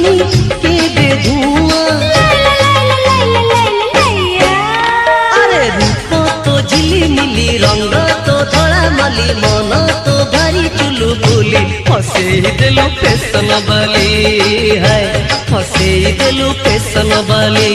ଜବାନି କେବେ ଧୂଆଁ। ଆରେ ରୂପ ତ ଝିଲିମିଲି ରଙ୍ଗ ତ ଧଳା ମଲି ମନ ତ ଭାରି ଚୁଲୁବୁଲି ହସେଇ ଦେଲୁ ଫେସନ ବାଲି ହାय ହସେଇ ଦେଲୁ ଫେସନ ବାଲି।